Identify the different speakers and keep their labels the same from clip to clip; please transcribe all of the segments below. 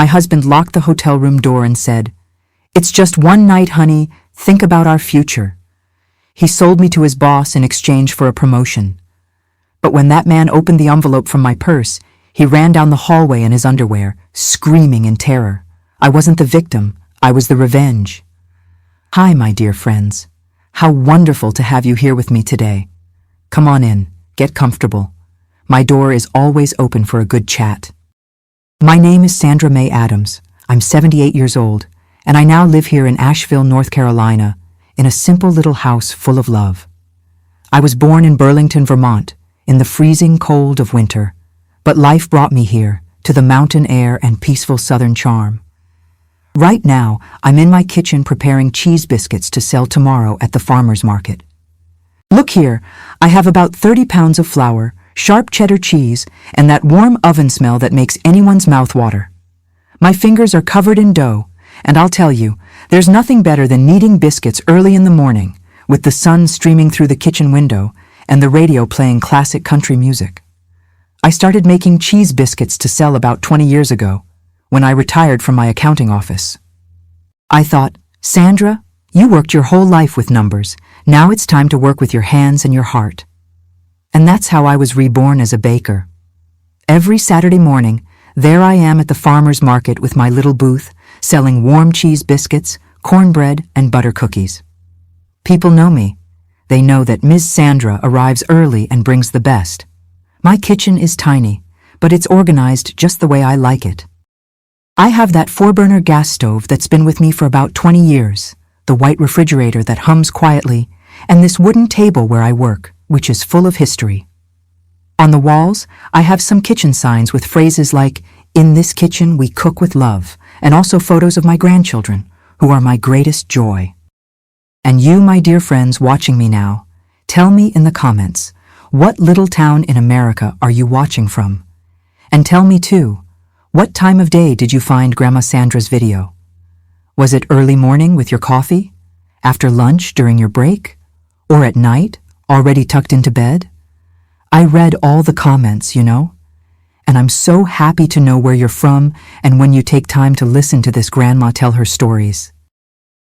Speaker 1: My husband locked the hotel room door and said, "It's just one night, honey. Think about our future." He sold me to his boss in exchange for a promotion. But when that man opened the envelope from my purse, he ran down the hallway in his underwear, screaming in terror. I wasn't the victim, I was the revenge. Hi, my dear friends. How wonderful to have you here with me today. Come on in, get comfortable. My door is always open for a good chat. My name is Sandra Mae Adams. I'm 78 years old, and I now live here in Asheville, North Carolina, in a simple little house full of love. I was born in Burlington, Vermont, in the freezing cold of winter, but life brought me here, to the mountain air and peaceful southern charm. Right now, I'm in my kitchen preparing cheese biscuits to sell tomorrow at the farmer's market. Look here, I have about 30 pounds of flour, sharp cheddar cheese, and that warm oven smell that makes anyone's mouth water. My fingers are covered in dough, and I'll tell you, there's nothing better than kneading biscuits early in the morning, with the sun streaming through the kitchen window and the radio playing classic country music. I started making cheese biscuits to sell about 20 years ago, when I retired from my accounting office. I thought, Sandra, you worked your whole life with numbers. Now it's time to work with your hands and your heart. And that's how I was reborn as a baker. Every Saturday morning, there I am at the farmer's market with my little booth, selling warm cheese biscuits, cornbread, and butter cookies. People know me. They know that Ms. Sandra arrives early and brings the best. My kitchen is tiny, but it's organized just the way I like it. I have that 4-burner gas stove that's been with me for about 20 years, the white refrigerator that hums quietly, and this wooden table where I work, which is full of history. On the walls, I have some kitchen signs with phrases like, "In this kitchen we cook with love," and also photos of my grandchildren, who are my greatest joy. And you, my dear friends watching me now, tell me in the comments, what little town in America are you watching from? And tell me too, what time of day did you find Grandma Sandra's video? Was it early morning with your coffee? After lunch during your break? Or at night, already tucked into bed? I read all the comments, you know? And I'm so happy to know where you're from and when you take time to listen to this grandma tell her stories.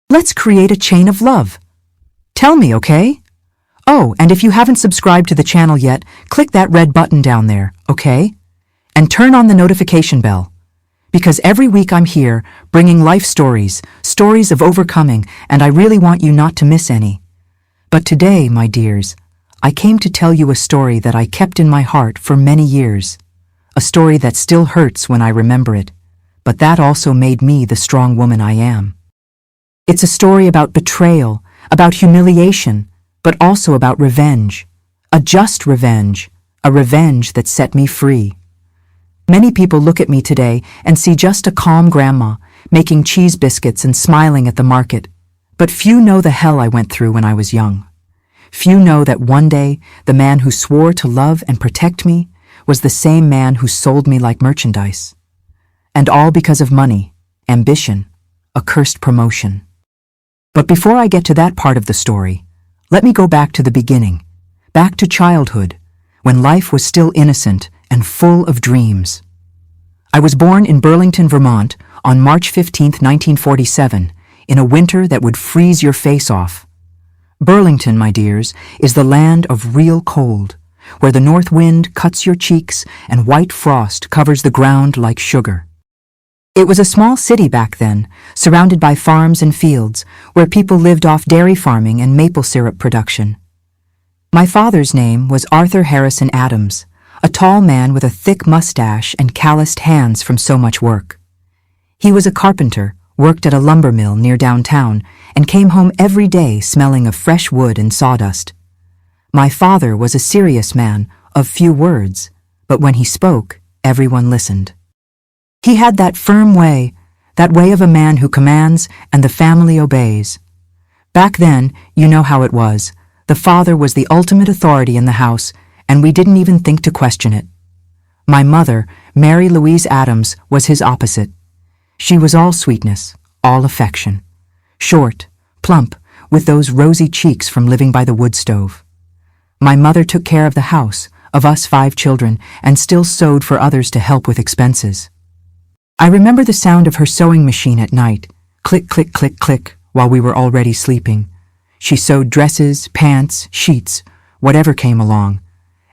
Speaker 1: Let's create a chain of love. Tell me, okay? Oh, and if you haven't subscribed to the channel yet, click that red button down there, okay? And turn on the notification bell. Because every week I'm here, bringing life stories, stories of overcoming, and I really want you not to miss any. But today, my dears, I came to tell you a story that I kept in my heart for many years. A story that still hurts when I remember it, but that also made me the strong woman I am. It's a story about betrayal, about humiliation, but also about revenge. A just revenge, a revenge that set me free. Many people look at me today and see just a calm grandma, making cheese biscuits and smiling at the market. But few know the hell I went through when I was young. Few know that one day, the man who swore to love and protect me was the same man who sold me like merchandise. And all because of money, ambition, a cursed promotion. But before I get to that part of the story, let me go back to the beginning, back to childhood, when life was still innocent and full of dreams. I was born in Burlington, Vermont, on March 15, 1947, in a winter that would freeze your face off. Burlington, my dears, is the land of real cold, where the north wind cuts your cheeks and white frost covers the ground like sugar. It was a small city back then, surrounded by farms and fields, where people lived off dairy farming and maple syrup production. My father's name was Arthur Harrison Adams, a tall man with a thick mustache and calloused hands from so much work. He was a carpenter, worked at a lumber mill near downtown, and came home every day smelling of fresh wood and sawdust. My father was a serious man, of few words, but when he spoke, everyone listened. He had that firm way, that way of a man who commands and the family obeys. Back then, you know how it was. The father was the ultimate authority in the house, and we didn't even think to question it. My mother, Mary Louise Adams, was his opposite. She was all sweetness, all affection. Short, plump, with those rosy cheeks from living by the wood stove. My mother took care of the house, of us 5 children, and still sewed for others to help with expenses. I remember the sound of her sewing machine at night, click, click, click, click, while we were already sleeping. She sewed dresses, pants, sheets, whatever came along.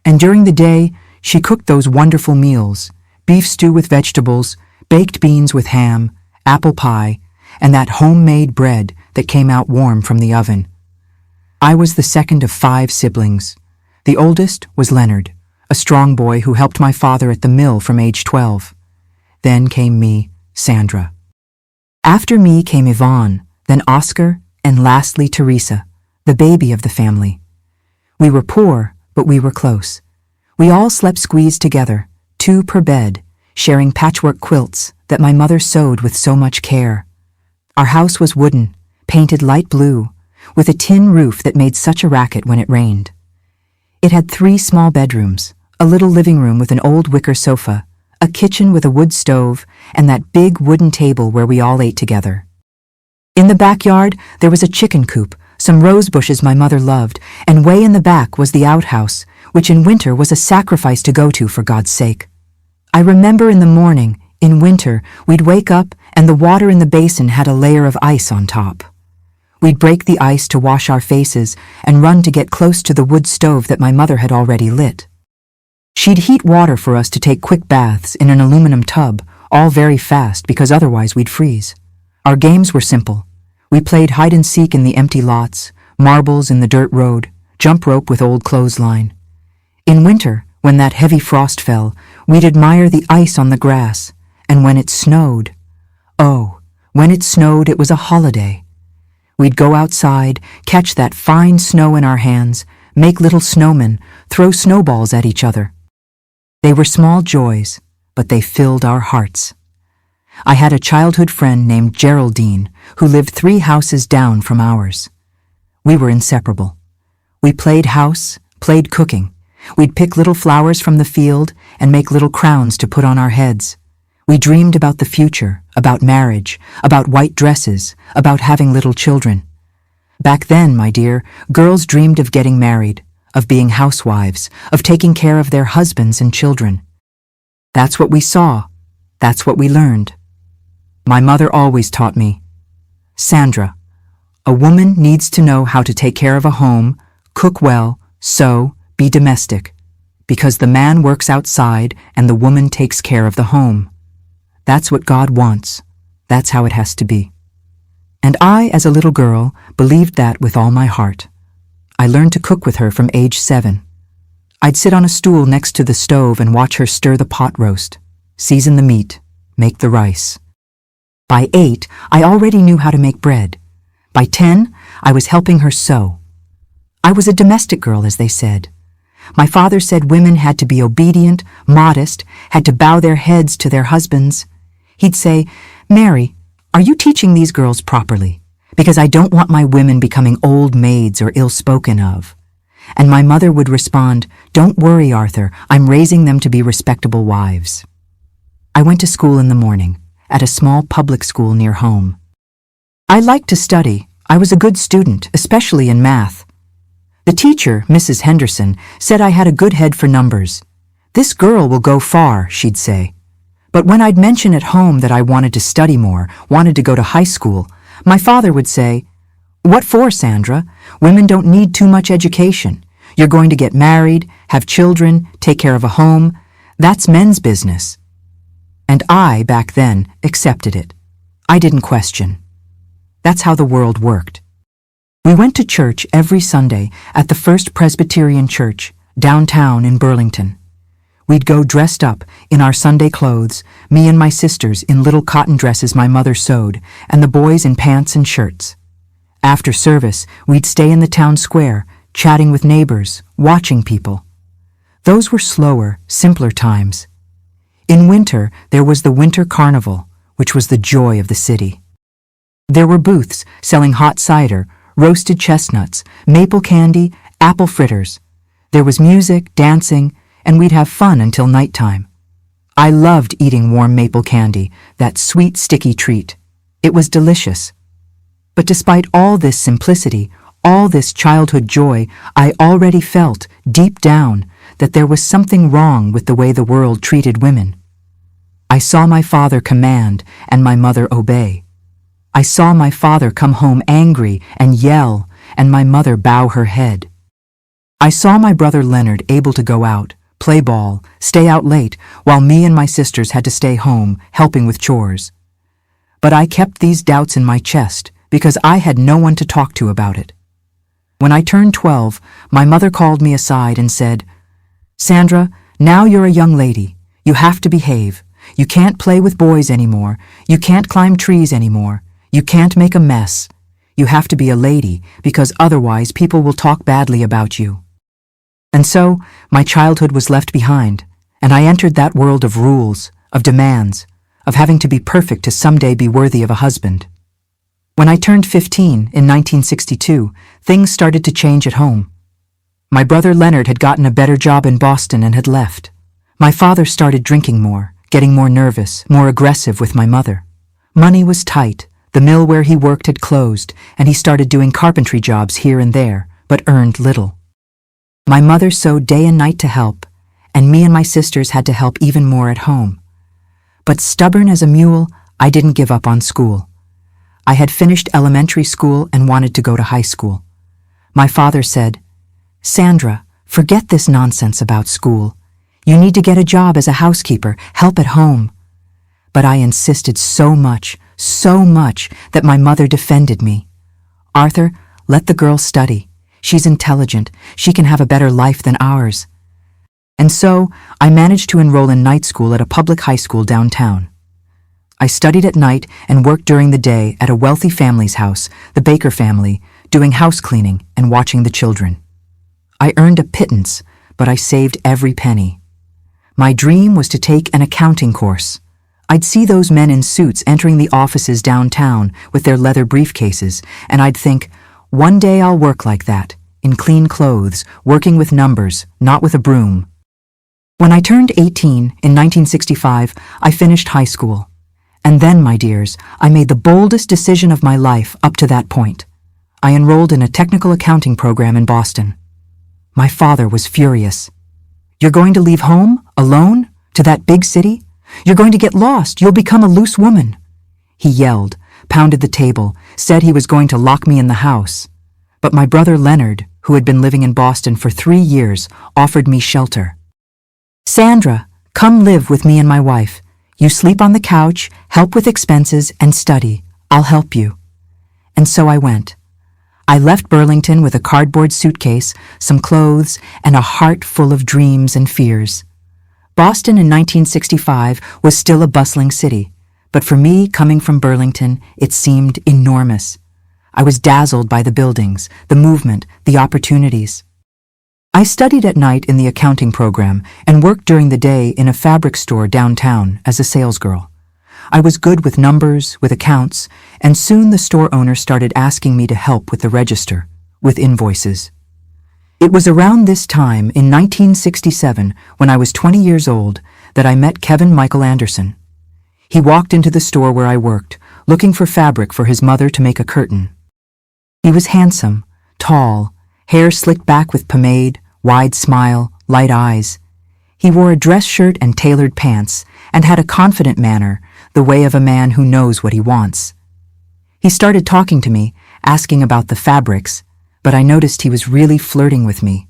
Speaker 1: And during the day, she cooked those wonderful meals, beef stew with vegetables, baked beans with ham, apple pie, and that homemade bread that came out warm from the oven. I was the second of 5 siblings. The oldest was Leonard, a strong boy who helped my father at the mill from age 12. Then came me, Sandra. After me came Yvonne, then Oscar, and lastly Teresa, the baby of the family. We were poor, but we were close. We all slept squeezed together, 2 per bed, sharing patchwork quilts that my mother sewed with so much care. Our house was wooden, painted light blue, with a tin roof that made such a racket when it rained. It had 3 small bedrooms, a little living room with an old wicker sofa, a kitchen with a wood stove, and that big wooden table where we all ate together. In the backyard, there was a chicken coop, some rose bushes my mother loved, and way in the back was the outhouse, which in winter was a sacrifice to go to for God's sake. I remember in the morning, in winter, we'd wake up and the water in the basin had a layer of ice on top. We'd break the ice to wash our faces and run to get close to the wood stove that my mother had already lit. She'd heat water for us to take quick baths in an aluminum tub, all very fast because otherwise we'd freeze. Our games were simple. We played hide and seek in the empty lots, marbles in the dirt road, jump rope with old clothesline. In winter, when that heavy frost fell, we'd admire the ice on the grass, and when it snowed, oh, when it snowed it was a holiday. We'd go outside, catch that fine snow in our hands, make little snowmen, throw snowballs at each other. They were small joys, but they filled our hearts. I had a childhood friend named Geraldine who lived 3 houses down from ours. We were inseparable. We played house, played cooking. We'd pick little flowers from the field and make little crowns to put on our heads. We dreamed about the future, about marriage, about white dresses, about having little children. Back then, my dear, girls dreamed of getting married, of being housewives, of taking care of their husbands and children. That's what we saw. That's what we learned. My mother always taught me, Sandra, a woman needs to know how to take care of a home, cook well, sew, be domestic, because the man works outside and the woman takes care of the home. That's what God wants. That's how it has to be. And I, as a little girl, believed that with all my heart. I learned to cook with her from age 7. I'd sit on a stool next to the stove and watch her stir the pot roast, season the meat, make the rice. By 8, I already knew how to make bread. By 10, I was helping her sew. I was a domestic girl, as they said. My father said women had to be obedient, modest, had to bow their heads to their husbands. He'd say, Mary, are you teaching these girls properly? Because I don't want my women becoming old maids or ill-spoken of. And my mother would respond, don't worry, Arthur, I'm raising them to be respectable wives. I went to school in the morning, at a small public school near home. I liked to study. I was a good student, especially in math. The teacher, Mrs. Henderson, said I had a good head for numbers. This girl will go far, she'd say. But when I'd mention at home that I wanted to study more, wanted to go to high school, my father would say, what for, Sandra? Women don't need too much education. You're going to get married, have children, take care of a home. That's men's business. And I, back then, accepted it. I didn't question. That's how the world worked. We went to church every Sunday at the First Presbyterian Church, downtown in Burlington. We'd go dressed up in our Sunday clothes, me and my sisters in little cotton dresses my mother sewed, and the boys in pants and shirts. After service, we'd stay in the town square, chatting with neighbors, watching people. Those were slower, simpler times. In winter, there was the Winter Carnival, which was the joy of the city. There were booths selling hot cider, roasted chestnuts, maple candy, apple fritters. There was music, dancing, and we'd have fun until nighttime. I loved eating warm maple candy, that sweet, sticky treat. It was delicious. But despite all this simplicity, all this childhood joy, I already felt, deep down, that there was something wrong with the way the world treated women. I saw my father command and my mother obey. I saw my father come home angry and yell, and my mother bow her head. I saw my brother Leonard able to go out, play ball, stay out late, while me and my sisters had to stay home, helping with chores. But I kept these doubts in my chest because I had no one to talk to about it. When I turned 12, my mother called me aside and said, "Sandra, now you're a young lady. You have to behave. You can't play with boys anymore. You can't climb trees anymore. You can't make a mess. You have to be a lady because otherwise people will talk badly about you." And so, my childhood was left behind, and I entered that world of rules, of demands, of having to be perfect to someday be worthy of a husband. When I turned 15 in 1962, things started to change at home. My brother Leonard had gotten a better job in Boston and had left. My father started drinking more, getting more nervous, more aggressive with my mother. Money was tight, the mill where he worked had closed, and he started doing carpentry jobs here and there, but earned little. My mother sewed day and night to help, and me and my sisters had to help even more at home. But stubborn as a mule, I didn't give up on school. I had finished elementary school and wanted to go to high school. My father said, "Sandra, forget this nonsense about school. You need to get a job as a housekeeper, help at home." But I insisted so much that my mother defended me. "Arthur, let the girl study. She's intelligent. She can have a better life than ours." And so, I managed to enroll in night school at a public high school downtown. I studied at night and worked during the day at a wealthy family's house, the Baker family, doing house cleaning and watching the children. I earned a pittance, but I saved every penny. My dream was to take an accounting course. I'd see those men in suits entering the offices downtown with their leather briefcases, and I'd think, one day I'll work like that, in clean clothes, working with numbers, not with a broom. When I turned 18 in 1965, I finished high school. And then, my dears, I made the boldest decision of my life up to that point. I enrolled in a technical accounting program in Boston. My father was furious. "You're going to leave home, alone, to that big city? You're going to get lost. You'll become a loose woman." He yelled, pounded the table, said he was going to lock me in the house. But my brother Leonard, who had been living in Boston for 3 years, offered me shelter. "Sandra, come live with me and my wife. You sleep on the couch, help with expenses, and study. I'll help you." And so I went. I left Burlington with a cardboard suitcase, some clothes, and a heart full of dreams and fears. Boston in 1965 was still a bustling city, but for me, coming from Burlington, it seemed enormous. I was dazzled by the buildings, the movement, the opportunities. I studied at night in the accounting program and worked during the day in a fabric store downtown as a salesgirl. I was good with numbers, with accounts, and soon the store owner started asking me to help with the register, with invoices. It was around this time in 1967, when I was 20 years old, that I met Kevin Michael Anderson. He walked into the store where I worked, looking for fabric for his mother to make a curtain. He was handsome, tall, hair slicked back with pomade, wide smile, light eyes. He wore a dress shirt and tailored pants, and had a confident manner, the way of a man who knows what he wants. He started talking to me, asking about the fabrics, but I noticed he was really flirting with me.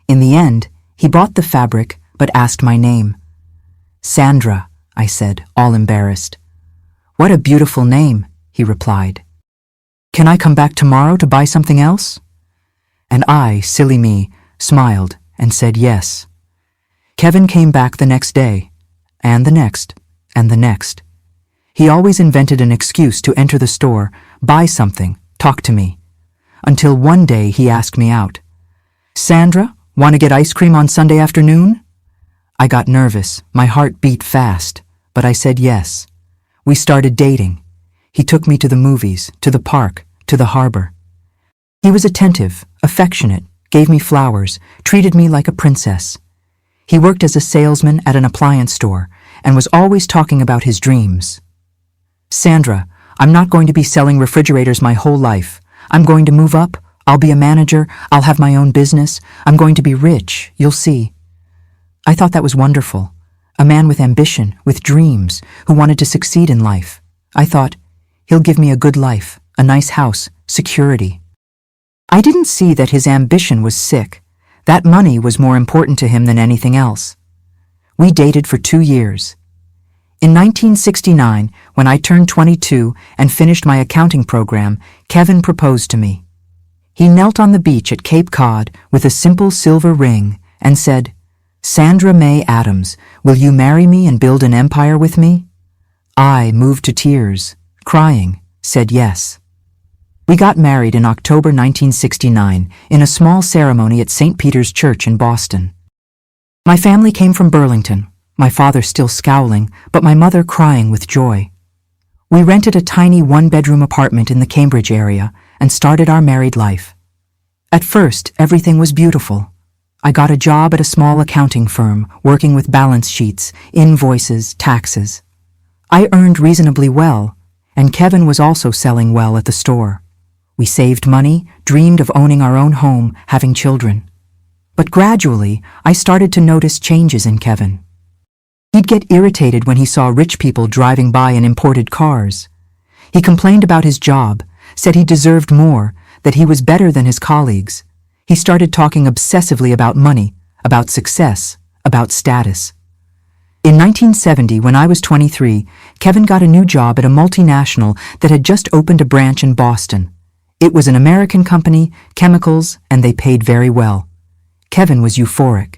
Speaker 1: In the end, he bought the fabric, but asked my name. "Sandra," I said, all embarrassed. "What a beautiful name," he replied. "Can I come back tomorrow to buy something else?" And I, silly me, smiled and said yes. Kevin came back the next day, and the next, and the next. He always invented an excuse to enter the store, buy something, talk to me. Until one day he asked me out. "Sandra, want to get ice cream on Sunday afternoon?" I got nervous, my heart beat fast, but I said yes. We started dating. He took me to the movies, to the park, to the harbor. He was attentive, affectionate, gave me flowers, treated me like a princess. He worked as a salesman at an appliance store and was always talking about his dreams. "Sandra, I'm not going to be selling refrigerators my whole life. I'm going to move up. I'll be a manager. I'll have my own business. I'm going to be rich, you'll see." I thought that was wonderful. a man with ambition, with dreams, who wanted to succeed in life. I thought, he'll give me a good life, a nice house, security. I didn't see that his ambition was sick. That money was more important to him than anything else. We dated for 2 years. In 1969, when I turned 22 and finished my accounting program, Kevin proposed to me. He knelt on the beach at Cape Cod with a simple silver ring and said, "Sandra May Adams, will you marry me and build an empire with me?" I, moved to tears, crying, said yes. We got married in October 1969 in a small ceremony at St. Peter's Church in Boston. My family came from Burlington, my father still scowling, but my mother crying with joy. We rented a tiny one-bedroom apartment in the Cambridge area and started our married life. At first, everything was beautiful. I got a job at a small accounting firm, working with balance sheets, invoices, taxes. I earned reasonably well, and Kevin was also selling well at the store. We saved money, dreamed of owning our own home, having children. But gradually, I started to notice changes in Kevin. He'd get irritated when he saw rich people driving by in imported cars. He complained about his job, said he deserved more, that he was better than his colleagues. He started talking obsessively about money, about success, about status. In 1970, when I was 23, Kevin got a new job at a multinational that had just opened a branch in Boston. It was an American company, chemicals, and they paid very well. Kevin was euphoric.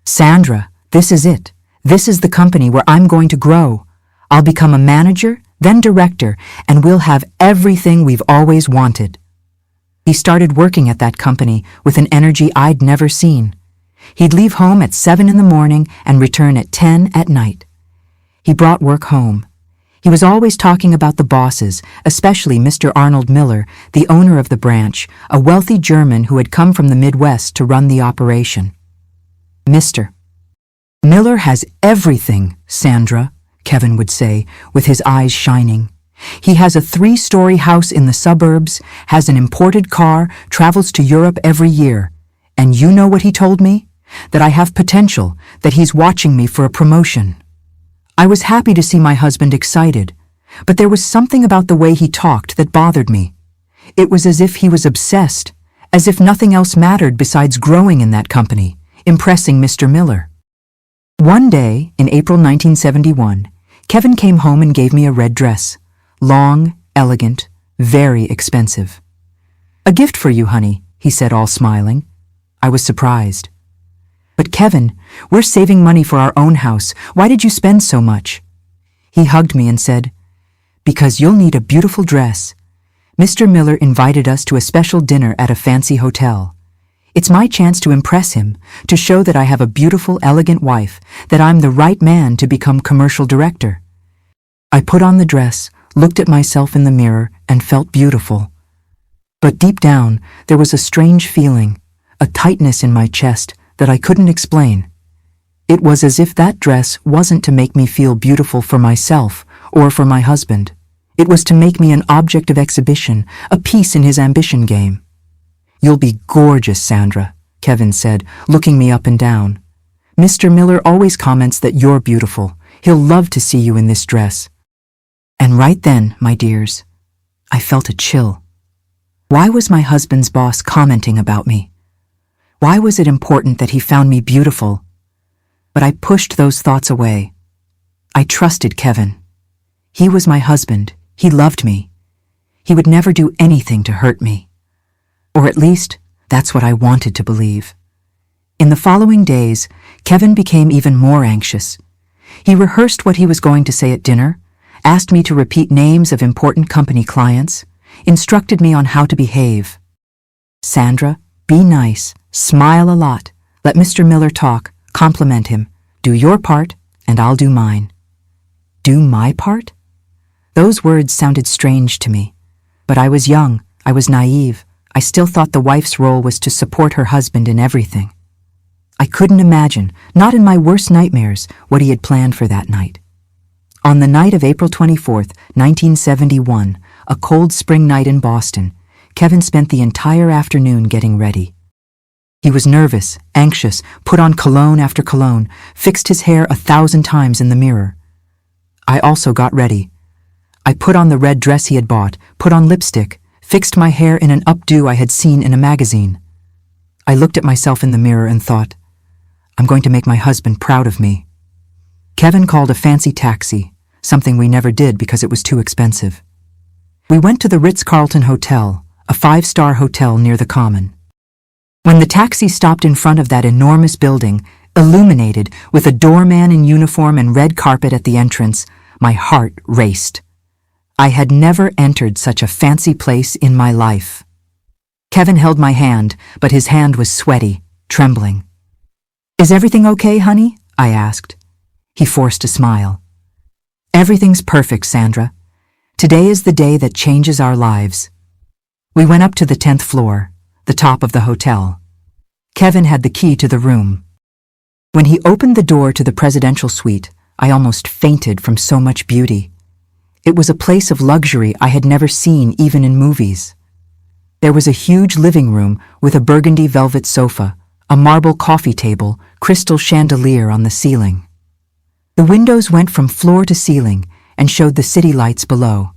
Speaker 1: "Sandra, this is it. This is the company where I'm going to grow. I'll become a manager, then director, and we'll have everything we've always wanted." He started working at that company with an energy I'd never seen. He'd leave home at 7 in the morning and return at 10 at night. He brought work home. He was always talking about the bosses, especially Mr. Arnold Miller, the owner of the branch, a wealthy German who had come from the Midwest to run the operation. "Mr. Miller has everything, Sandra," Kevin would say, with his eyes shining. "He has a 3-story house in the suburbs, has an imported car, travels to Europe every year. And you know what he told me? That I have potential, that he's watching me for a promotion." I was happy to see my husband excited, but there was something about the way he talked that bothered me. It was as if he was obsessed, as if nothing else mattered besides growing in that company, impressing Mr. Miller. One day, in April 1971, Kevin came home and gave me a red dress. Long, elegant, very expensive. "A gift for you, honey," he said, all smiling. I was surprised. "But Kevin, we're saving money for our own house. Why did you spend so much?" He hugged me and said, "Because you'll need a beautiful dress. Mr. Miller invited us to a special dinner at a fancy hotel. It's my chance to impress him, to show that I have a beautiful, elegant wife, that I'm the right man to become commercial director." I put on the dress, looked at myself in the mirror, and felt beautiful. But deep down, there was a strange feeling, a tightness in my chest that I couldn't explain. It was as if that dress wasn't to make me feel beautiful for myself or for my husband. It was to make me an object of exhibition, a piece in his ambition game. "You'll be gorgeous, Sandra," Kevin said, looking me up and down. "Mr. Miller always comments that you're beautiful. He'll love to see you in this dress." And right then, my dears, I felt a chill. Why was my husband's boss commenting about me? Why was it important that he found me beautiful? But I pushed those thoughts away. I trusted Kevin. He was my husband. He loved me. He would never do anything to hurt me. Or at least, that's what I wanted to believe. In the following days, Kevin became even more anxious. He rehearsed what he was going to say at dinner, asked me to repeat names of important company clients, instructed me on how to behave. "Sandra, be nice, smile a lot, let Mr. Miller talk, compliment him, do your part, and I'll do mine." Do my part? Those words sounded strange to me. But I was young, I was naive. I still thought the wife's role was to support her husband in everything. I couldn't imagine, not in my worst nightmares, what he had planned for that night. On the night of April 24th, 1971, a cold spring night in Boston, Kevin spent the entire afternoon getting ready. He was nervous, anxious, put on cologne after cologne, fixed his hair 1,000 times in the mirror. I also got ready. I put on the red dress he had bought, put on lipstick, fixed my hair in an updo I had seen in a magazine. I looked at myself in the mirror and thought, I'm going to make my husband proud of me. Kevin called a fancy taxi, something we never did because it was too expensive. We went to the Ritz-Carlton Hotel, a 5-star hotel near the Common. When the taxi stopped in front of that enormous building, illuminated with a doorman in uniform and red carpet at the entrance, my heart raced. I had never entered such a fancy place in my life. Kevin held my hand, but his hand was sweaty, trembling. Is everything okay, honey? I asked. He forced a smile. Everything's perfect, Sandra. Today is the day that changes our lives. We went up to the 10th floor, the top of the hotel. Kevin had the key to the room. When he opened the door to the presidential suite, I almost fainted from so much beauty. It was a place of luxury I had never seen even in movies. There was a huge living room with a burgundy velvet sofa, a marble coffee table, crystal chandelier on the ceiling. The windows went from floor to ceiling and showed the city lights below.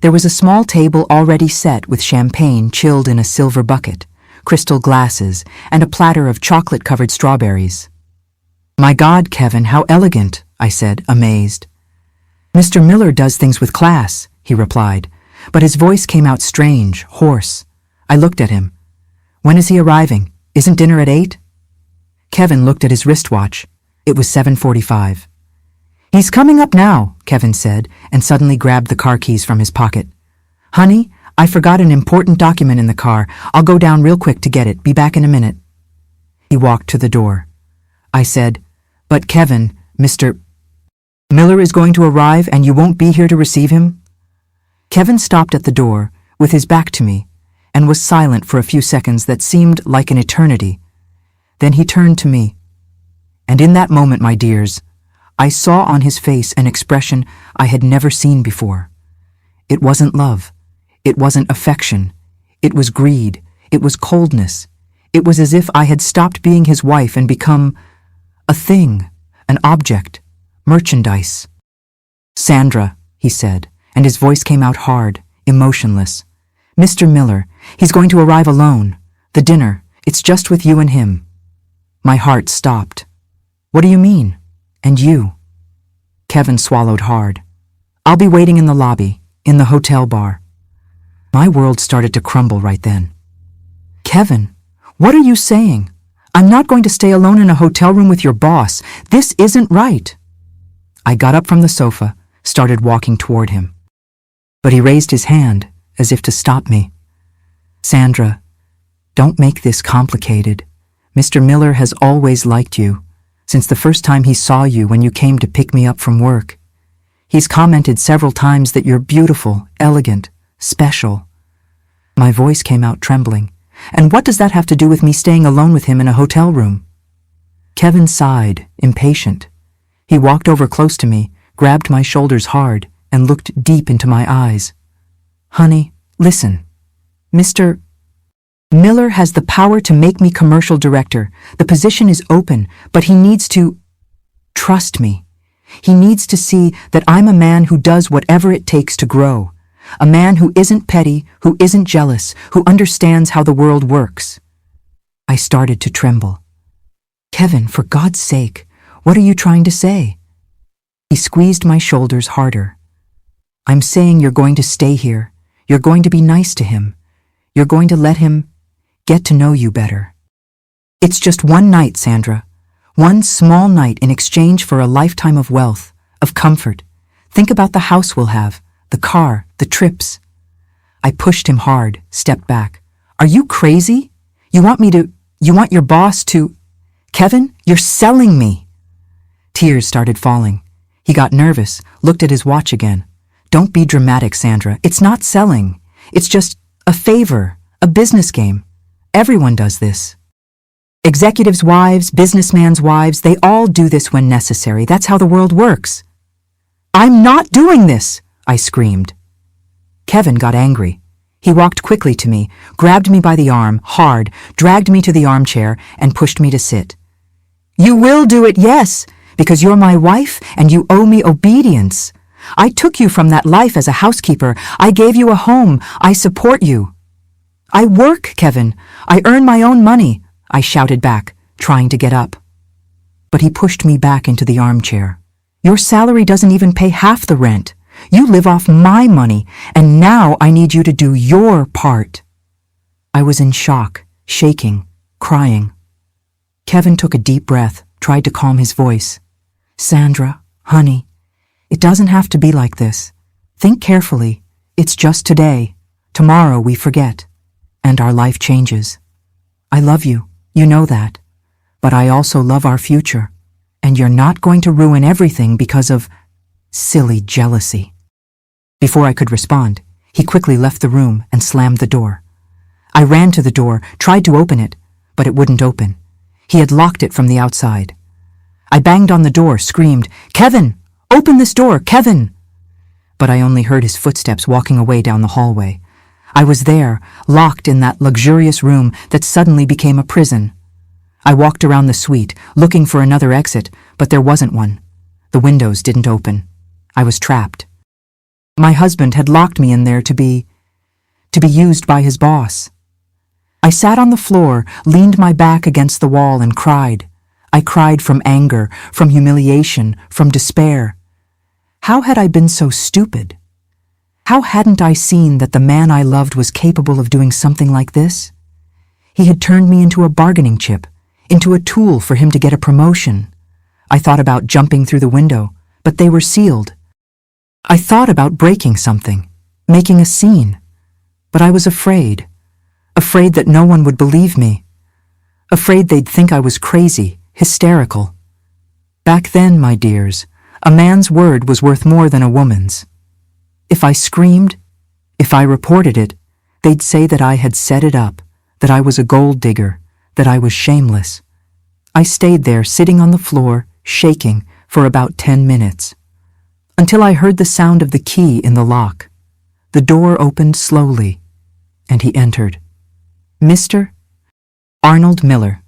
Speaker 1: There was a small table already set with champagne chilled in a silver bucket, crystal glasses, and a platter of chocolate-covered strawberries. My God, Kevin, how elegant, I said, amazed. Mr. Miller does things with class, he replied, but his voice came out strange, hoarse. I looked at him. When is he arriving? Isn't dinner at 8? Kevin looked at his wristwatch. It was 7:45. He's coming up now, Kevin said, and suddenly grabbed the car keys from his pocket. Honey, I forgot an important document in the car. I'll go down real quick to get it. Be back in a minute. He walked to the door. I said, But Kevin, Mr. Miller is going to arrive and you won't be here to receive him? Kevin stopped at the door, with his back to me, and was silent for a few seconds that seemed like an eternity. Then he turned to me. And in that moment, my dears, I saw on his face an expression I had never seen before. It wasn't love. It wasn't affection. It was greed. It was coldness. It was as if I had stopped being his wife and become a thing, an object, merchandise. Sandra, he said, and his voice came out hard, emotionless. Mr. Miller, he's going to arrive alone. The dinner, it's just with you and him. My heart stopped. What do you mean? And you? Kevin swallowed hard. I'll be waiting in the lobby, in the hotel bar. My world started to crumble right then. Kevin, what are you saying? I'm not going to stay alone in a hotel room with your boss. This isn't right. I got up from the sofa, started walking toward him. But he raised his hand, as if to stop me. Sandra, don't make this complicated. Mr. Miller has always liked you, since the first time he saw you when you came to pick me up from work. He's commented several times that you're beautiful, elegant, special. My voice came out trembling. And what does that have to do with me staying alone with him in a hotel room? Kevin sighed, impatient. He walked over close to me, grabbed my shoulders hard, and looked deep into my eyes. Honey, listen. Mr. Miller has the power to make me commercial director. The position is open, but he needs to trust me. He needs to see that I'm a man who does whatever it takes to grow. A man who isn't petty, who isn't jealous, who understands how the world works. I started to tremble. Kevin, for God's sake, what are you trying to say? He squeezed my shoulders harder. I'm saying you're going to stay here. You're going to be nice to him. You're going to let him get to know you better. It's just one night, Sandra. One small night in exchange for a lifetime of wealth, of comfort. Think about the house we'll have, the car, the trips. I pushed him hard, stepped back. Are you crazy? You want your boss to... Kevin, you're selling me. Tears started falling. He got nervous, looked at his watch again. Don't be dramatic, Sandra. It's not selling. It's just a favor, a business game. Everyone does this. Executives' wives, businessmen's wives, they all do this when necessary. That's how the world works. I'm not doing this, I screamed. Kevin got angry. He walked quickly to me, grabbed me by the arm, hard, dragged me to the armchair, and pushed me to sit. "You will do it, yes, because you're my wife and you owe me obedience. I took you from that life as a housekeeper. I gave you a home. I support you." "I work, Kevin. I earn my own money," I shouted back, trying to get up. But he pushed me back into the armchair. "Your salary doesn't even pay half the rent. You live off my money, and now I need you to do your part." I was in shock, shaking, crying. Kevin took a deep breath, tried to calm his voice. "Sandra, honey, it doesn't have to be like this. Think carefully. It's just today. Tomorrow we forget, and our life changes. I love you, you know that. But I also love our future, and you're not going to ruin everything because of silly jealousy." Before I could respond, he quickly left the room and slammed the door. I ran to the door, tried to open it, but it wouldn't open. He had locked it from the outside. I banged on the door, screamed, "Kevin! Open this door, Kevin!" But I only heard his footsteps walking away down the hallway. I was there, locked in that luxurious room that suddenly became a prison. I walked around the suite, looking for another exit, but there wasn't one. The windows didn't open. I was trapped. My husband had locked me in there to be used by his boss. I sat on the floor, leaned my back against the wall and cried. I cried from anger, from humiliation, from despair. How had I been so stupid? How hadn't I seen that the man I loved was capable of doing something like this? He had turned me into a bargaining chip, into a tool for him to get a promotion. I thought about jumping through the window, but they were sealed. I thought about breaking something, making a scene, but I was afraid that no one would believe me, afraid they'd think I was crazy, hysterical. Back then, my dears, a man's word was worth more than a woman's. If I screamed, if I reported it, they'd say that I had set it up, that I was a gold digger, that I was shameless. I stayed there, sitting on the floor, shaking, for about 10 minutes, until I heard the sound of the key in the lock. The door opened slowly, and he entered. Mr. Arnold Miller,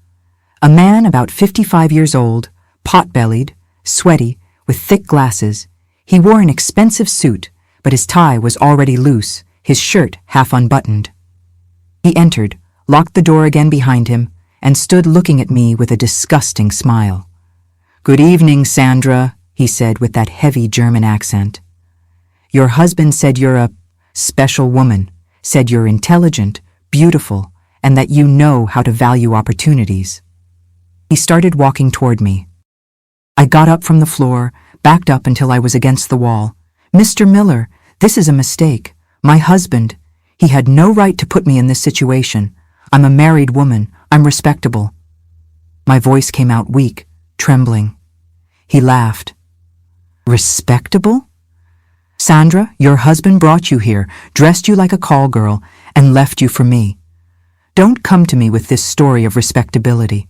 Speaker 1: a man about 55 years old, pot-bellied, sweaty, with thick glasses. He wore an expensive suit, but his tie was already loose, his shirt half unbuttoned. He entered, locked the door again behind him, and stood looking at me with a disgusting smile. "Good evening, Sandra," he said with that heavy German accent. "Your husband said you're a special woman, said you're intelligent, beautiful, and that you know how to value opportunities." He started walking toward me. I got up from the floor, backed up until I was against the wall. "Mr. Miller, this is a mistake. My husband, he had no right to put me in this situation. I'm a married woman. I'm respectable." My voice came out weak, trembling. He laughed. "Respectable? Sandra, your husband brought you here, dressed you like a call girl, and left you for me. Don't come to me with this story of respectability."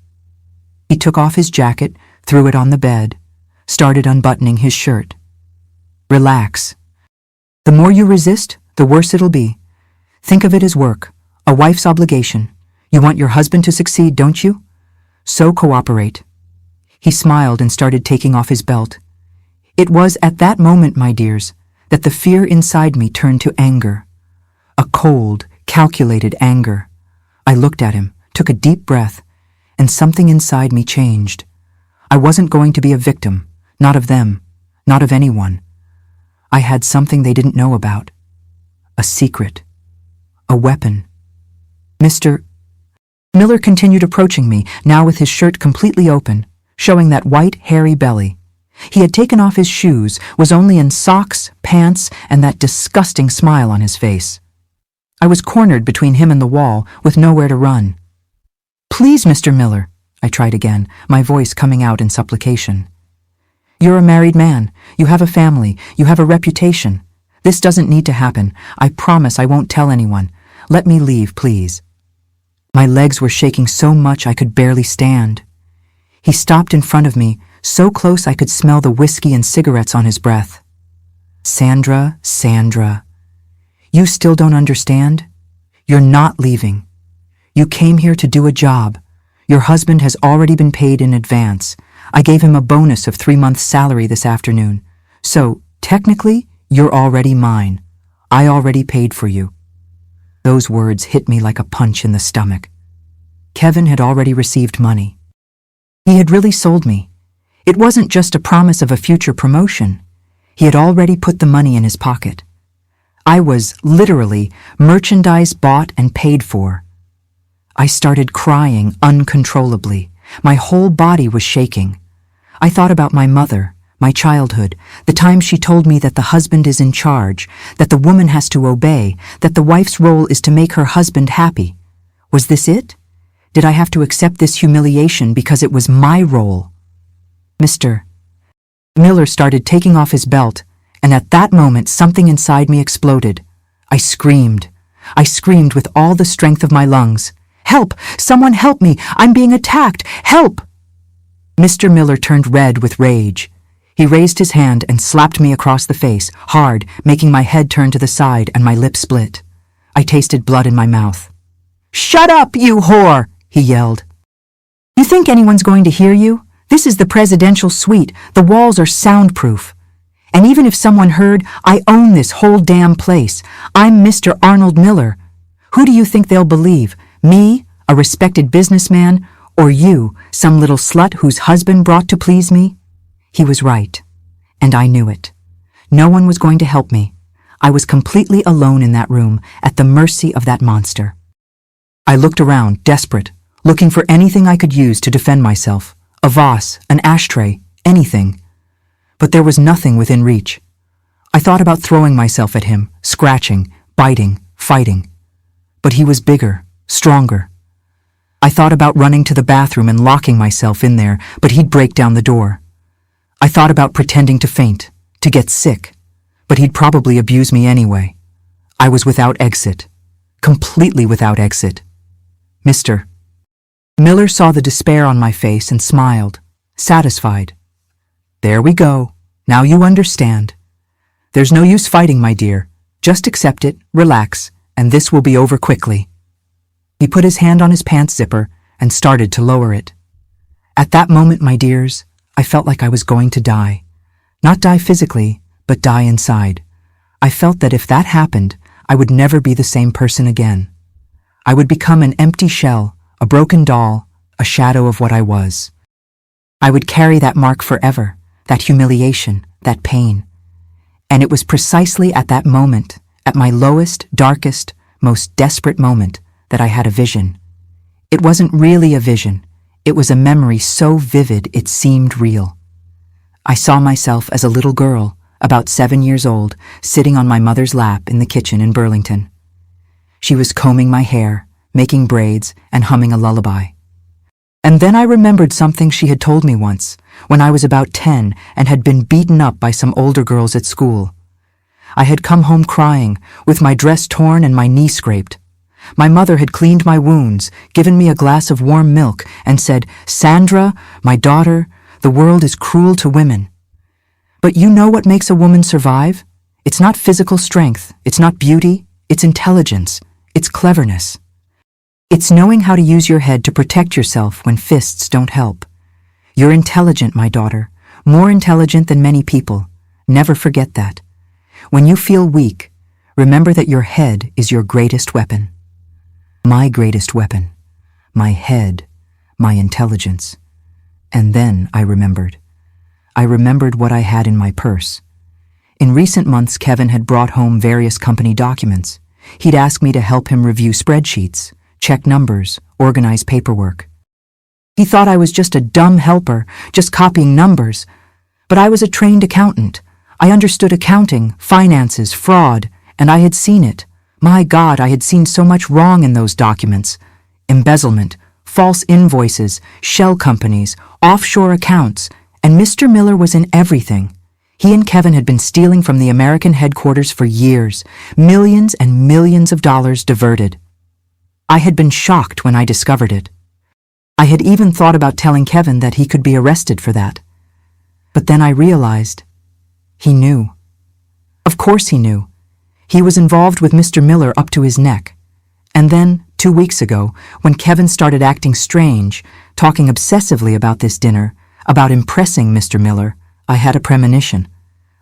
Speaker 1: He took off his jacket, threw it on the bed, started unbuttoning his shirt. "Relax. The more you resist, the worse it'll be. Think of it as work, a wife's obligation. You want your husband to succeed, don't you? So cooperate." He smiled and started taking off his belt. It was at that moment, my dears, that the fear inside me turned to anger. A cold, calculated anger. I looked at him, took a deep breath, and something inside me changed. I wasn't going to be a victim, not of them, not of anyone. I had something they didn't know about. A secret. A weapon. Mr. Miller continued approaching me, now with his shirt completely open, showing that white, hairy belly. He had taken off his shoes, was only in socks, pants, and that disgusting smile on his face. I was cornered between him and the wall, with nowhere to run. "Please, Mr. Miller," I tried again, my voice coming out in supplication. "You're a married man. You have a family. You have a reputation. This doesn't need to happen. I promise I won't tell anyone. Let me leave, please." My legs were shaking so much I could barely stand. He stopped in front of me, so close I could smell the whiskey and cigarettes on his breath. "Sandra, Sandra, you still don't understand? You're not leaving. You came here to do a job. Your husband has already been paid in advance. I gave him a bonus of 3 months' salary this afternoon. So, technically, you're already mine. I already paid for you." Those words hit me like a punch in the stomach. Kevin had already received money. He had really sold me. It wasn't just a promise of a future promotion. He had already put the money in his pocket. I was, literally, merchandise bought and paid for. I started crying uncontrollably. My whole body was shaking. I thought about my mother, my childhood, the time she told me that the husband is in charge, that the woman has to obey, that the wife's role is to make her husband happy. Was this it? Did I have to accept this humiliation because it was my role? Mr. Miller started taking off his belt, and at that moment something inside me exploded. I screamed. I screamed with all the strength of my lungs. "Help! Someone help me! I'm being attacked! Help!" Mr. Miller turned red with rage. He raised his hand and slapped me across the face, hard, making my head turn to the side and my lips split. I tasted blood in my mouth. "Shut up, you whore!" he yelled. "You think anyone's going to hear you? This is the presidential suite. The walls are soundproof. And even if someone heard, I own this whole damn place. I'm Mr. Arnold Miller. Who do you think they'll believe? Me, a respected businessman, or you, some little slut whose husband brought to please me?" He was right, and I knew it. No one was going to help me. I was completely alone in that room, at the mercy of that monster. I looked around, desperate, looking for anything I could use to defend myself. A vase, an ashtray, anything. But there was nothing within reach. I thought about throwing myself at him, scratching, biting, fighting. But he was bigger, stronger. I thought about running to the bathroom and locking myself in there, but he'd break down the door. I thought about pretending to faint, to get sick, but he'd probably abuse me anyway. I was without exit, completely without exit. Mr. Miller saw the despair on my face and smiled, satisfied. "There we go. Now you understand. There's no use fighting, my dear. Just accept it, relax, and this will be over quickly." He put his hand on his pants zipper and started to lower it. At that moment, my dears, I felt like I was going to die. Not die physically, but die inside. I felt that if that happened, I would never be the same person again. I would become an empty shell, a broken doll, a shadow of what I was. I would carry that mark forever, that humiliation, that pain. And it was precisely at that moment, at my lowest, darkest, most desperate moment, that I had a vision. It wasn't really a vision. It was a memory so vivid it seemed real. I saw myself as a little girl, about 7 years old, sitting on my mother's lap in the kitchen in Burlington. She was combing my hair, making braids, and humming a lullaby. And then I remembered something she had told me once, when I was about 10 and had been beaten up by some older girls at school. I had come home crying, with my dress torn and my knee scraped. My mother had cleaned my wounds, given me a glass of warm milk, and said, "Sandra, my daughter, the world is cruel to women." But you know what makes a woman survive? It's not physical strength, it's not beauty, it's intelligence, it's cleverness. It's knowing how to use your head to protect yourself when fists don't help. You're intelligent, my daughter, more intelligent than many people. Never forget that. When you feel weak, remember that your head is your greatest weapon. My greatest weapon. My head. My intelligence. And then I remembered. I remembered what I had in my purse. In recent months, Kevin had brought home various company documents. He'd asked me to help him review spreadsheets, check numbers, organize paperwork. He thought I was just a dumb helper, just copying numbers. But I was a trained accountant. I understood accounting, finances, fraud, and I had seen it. My God, I had seen so much wrong in those documents. Embezzlement, false invoices, shell companies, offshore accounts, and Mr. Miller was in everything. He and Kevin had been stealing from the American headquarters for years, millions and millions of dollars diverted. I had been shocked when I discovered it. I had even thought about telling Kevin that he could be arrested for that. But then I realized he knew. Of course he knew. He was involved with Mr. Miller up to his neck. And then, 2 weeks ago, when Kevin started acting strange, talking obsessively about this dinner, about impressing Mr. Miller, I had a premonition.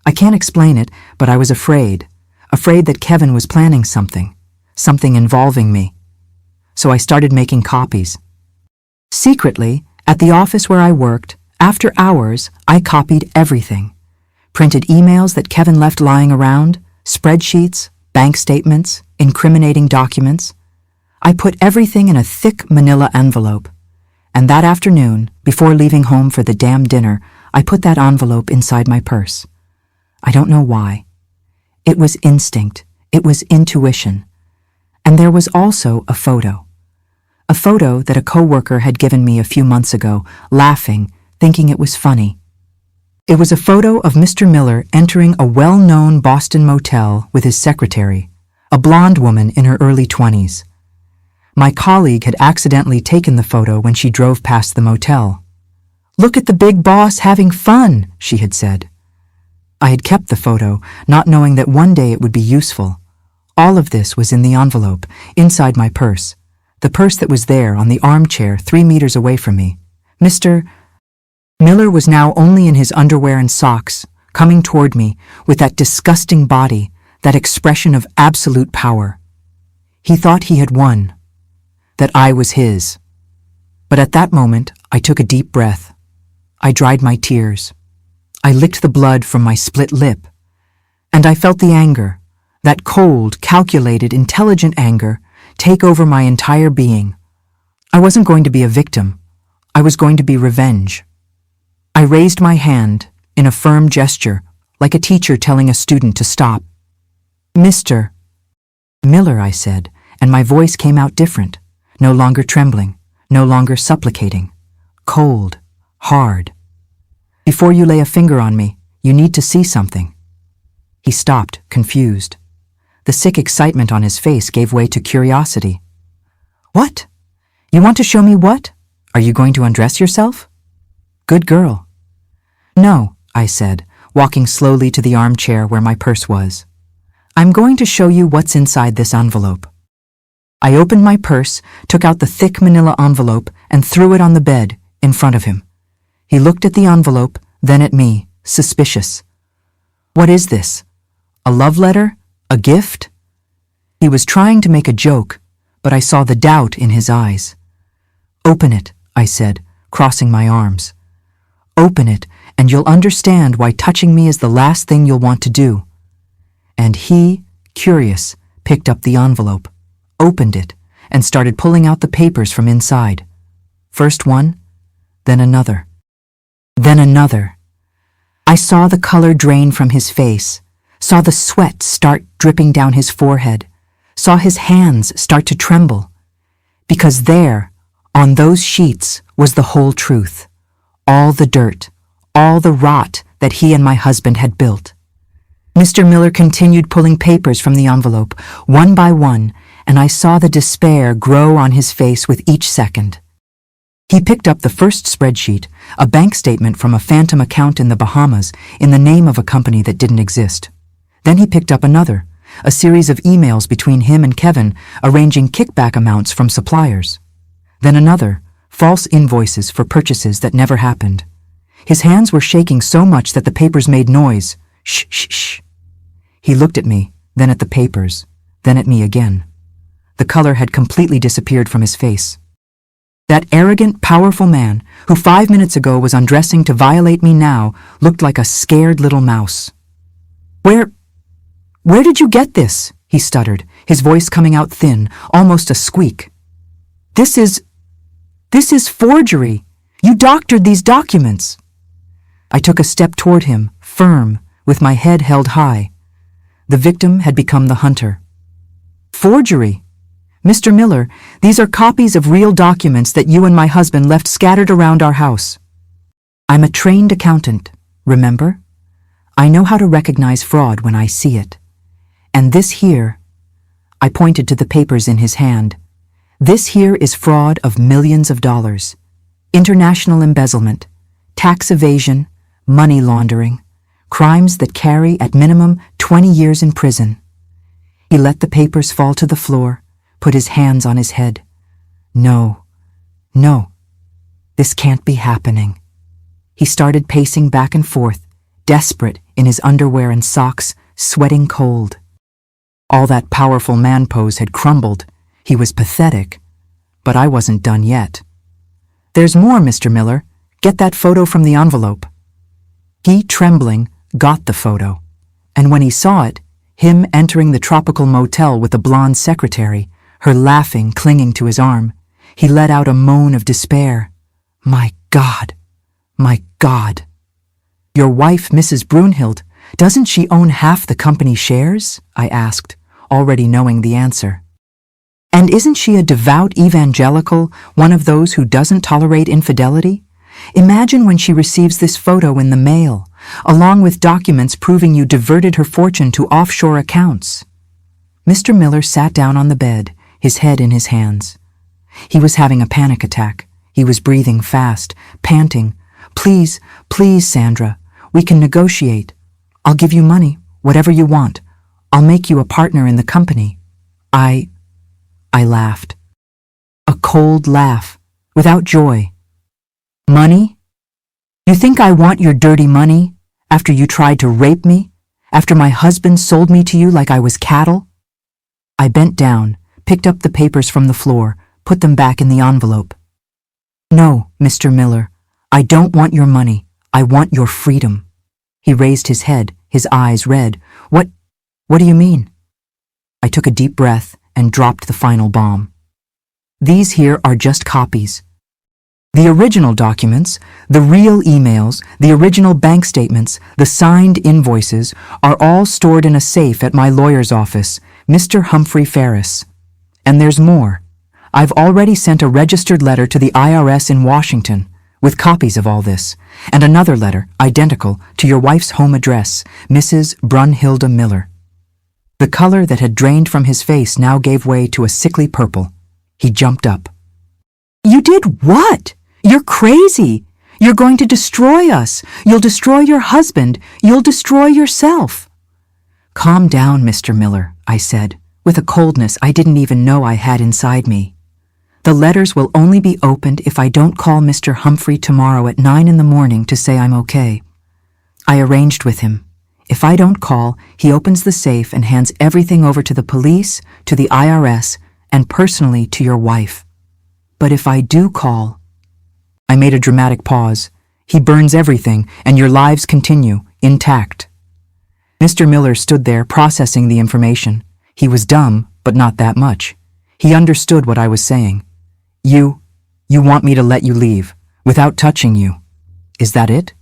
Speaker 1: I can't explain it, but I was afraid that Kevin was planning something involving me. So I started making copies. Secretly, at the office where I worked, after hours, I copied everything. Printed emails that Kevin left lying around, spreadsheets, bank statements, incriminating documents. I put everything in a thick manila envelope. And that afternoon, before leaving home for the damn dinner, I put that envelope inside my purse. I don't know why. It was instinct. It was intuition. And there was also a photo. A photo that a coworker had given me a few months ago, laughing, thinking it was funny. It was a photo of Mr. Miller entering a well-known Boston motel with his secretary, a blonde woman in her early 20s. My colleague had accidentally taken the photo when she drove past the motel. "Look at the big boss having fun," she had said. I had kept the photo, not knowing that one day it would be useful. All of this was in the envelope, inside my purse, the purse that was there on the armchair 3 meters away from me. Mr. Miller was now only in his underwear and socks, coming toward me with that disgusting body, that expression of absolute power. He thought he had won, that I was his. But at that moment, I took a deep breath. I dried my tears. I licked the blood from my split lip. And I felt the anger, that cold, calculated, intelligent anger, take over my entire being. I wasn't going to be a victim. I was going to be revenge. I raised my hand in a firm gesture, like a teacher telling a student to stop. "Mr. Miller," I said, and my voice came out different, no longer trembling, no longer supplicating, cold, hard. "Before you lay a finger on me, you need to see something." He stopped, confused. The sick excitement on his face gave way to curiosity. "What? You want to show me what? Are you going to undress yourself?" "Good girl." "No," I said, walking slowly to the armchair where my purse was. "I'm going to show you what's inside this envelope." I opened my purse, took out the thick manila envelope, and threw it on the bed in front of him. He looked at the envelope, then at me, suspicious. "What is this? A love letter? A gift?" He was trying to make a joke, but I saw the doubt in his eyes. "Open it," I said, crossing my arms. "Open it, and you'll understand why touching me is the last thing you'll want to do." And he, curious, picked up the envelope, opened it, and started pulling out the papers from inside. First one, then another. Then another. I saw the color drain from his face, saw the sweat start dripping down his forehead, saw his hands start to tremble. Because there, on those sheets, was the whole truth. All the dirt, all the rot that he and my husband had built. Mr. Miller continued pulling papers from the envelope, one by one, and I saw the despair grow on his face with each second. He picked up the first spreadsheet, a bank statement from a phantom account in the Bahamas in the name of a company that didn't exist. Then he picked up another, a series of emails between him and Kevin arranging kickback amounts from suppliers. Then another, false invoices for purchases that never happened. His hands were shaking so much that the papers made noise. Shh, shh, shh. He looked at me, then at the papers, then at me again. The color had completely disappeared from his face. That arrogant, powerful man, who 5 minutes ago was undressing to violate me now, looked like a scared little mouse. Where did you get this?" he stuttered, his voice coming out thin, almost a squeak. This is forgery. You doctored these documents." I took a step toward him, firm, with my head held high. The victim had become the hunter. "Forgery? Mr. Miller, these are copies of real documents that you and my husband left scattered around our house. I'm a trained accountant, remember? I know how to recognize fraud when I see it. And this here," I pointed to the papers in his hand, "this here is fraud of millions of dollars. International embezzlement, tax evasion, money laundering, crimes that carry at minimum 20 years in prison." He let the papers fall to the floor, put his hands on his head. No, no, this can't be happening. He started pacing back and forth, desperate in his underwear and socks, sweating cold. All that powerful man pose had crumbled. He was pathetic. But I wasn't done yet. "There's more, Mr. Miller. Get that photo from the envelope." He, trembling, got the photo. And when he saw it, him entering the tropical motel with the blonde secretary, her laughing, clinging to his arm, he let out a moan of despair. "My God! My God! Your wife, Mrs. Brunhild, doesn't she own half the company shares?" I asked, already knowing the answer. "And isn't she a devout evangelical, one of those who doesn't tolerate infidelity? Imagine when she receives this photo in the mail, along with documents proving you diverted her fortune to offshore accounts." Mr. Miller sat down on the bed, his head in his hands. He was having a panic attack. He was breathing fast, panting. "Please, please, Sandra, we can negotiate. I'll give you money, whatever you want. I'll make you a partner in the company." I laughed. A cold laugh, without joy. "Money? You think I want your dirty money, after you tried to rape me, after my husband sold me to you like I was cattle?" I bent down, picked up the papers from the floor, put them back in the envelope. "No, Mr. Miller, I don't want your money. I want your freedom." He raised his head, his eyes red. What do you mean?" I took a deep breath and dropped the final bomb. "These here are just copies. The original documents, the real emails, the original bank statements, the signed invoices are all stored in a safe at my lawyer's office, Mr. Humphrey Ferris. And there's more. I've already sent a registered letter to the IRS in Washington with copies of all this, and another letter, identical, to your wife's home address, Mrs. Brunhilde Miller." The color that had drained from his face now gave way to a sickly purple. He jumped up. "You did what? You're crazy. You're going to destroy us. You'll destroy your husband. You'll destroy yourself." "Calm down, Mr. Miller," I said, with a coldness I didn't even know I had inside me. "The letters will only be opened if I don't call Mr. Humphrey tomorrow at 9 in the morning to say I'm okay." I arranged with him. If I don't call, he opens the safe and hands everything over to the police, to the IRS, and personally to your wife. But if I do call... I made a dramatic pause. "He burns everything, and your lives continue, intact." Mr. Miller stood there processing the information. He was dumb, but not that much. He understood what I was saying. You want me to let you leave, without touching you. Is that it?"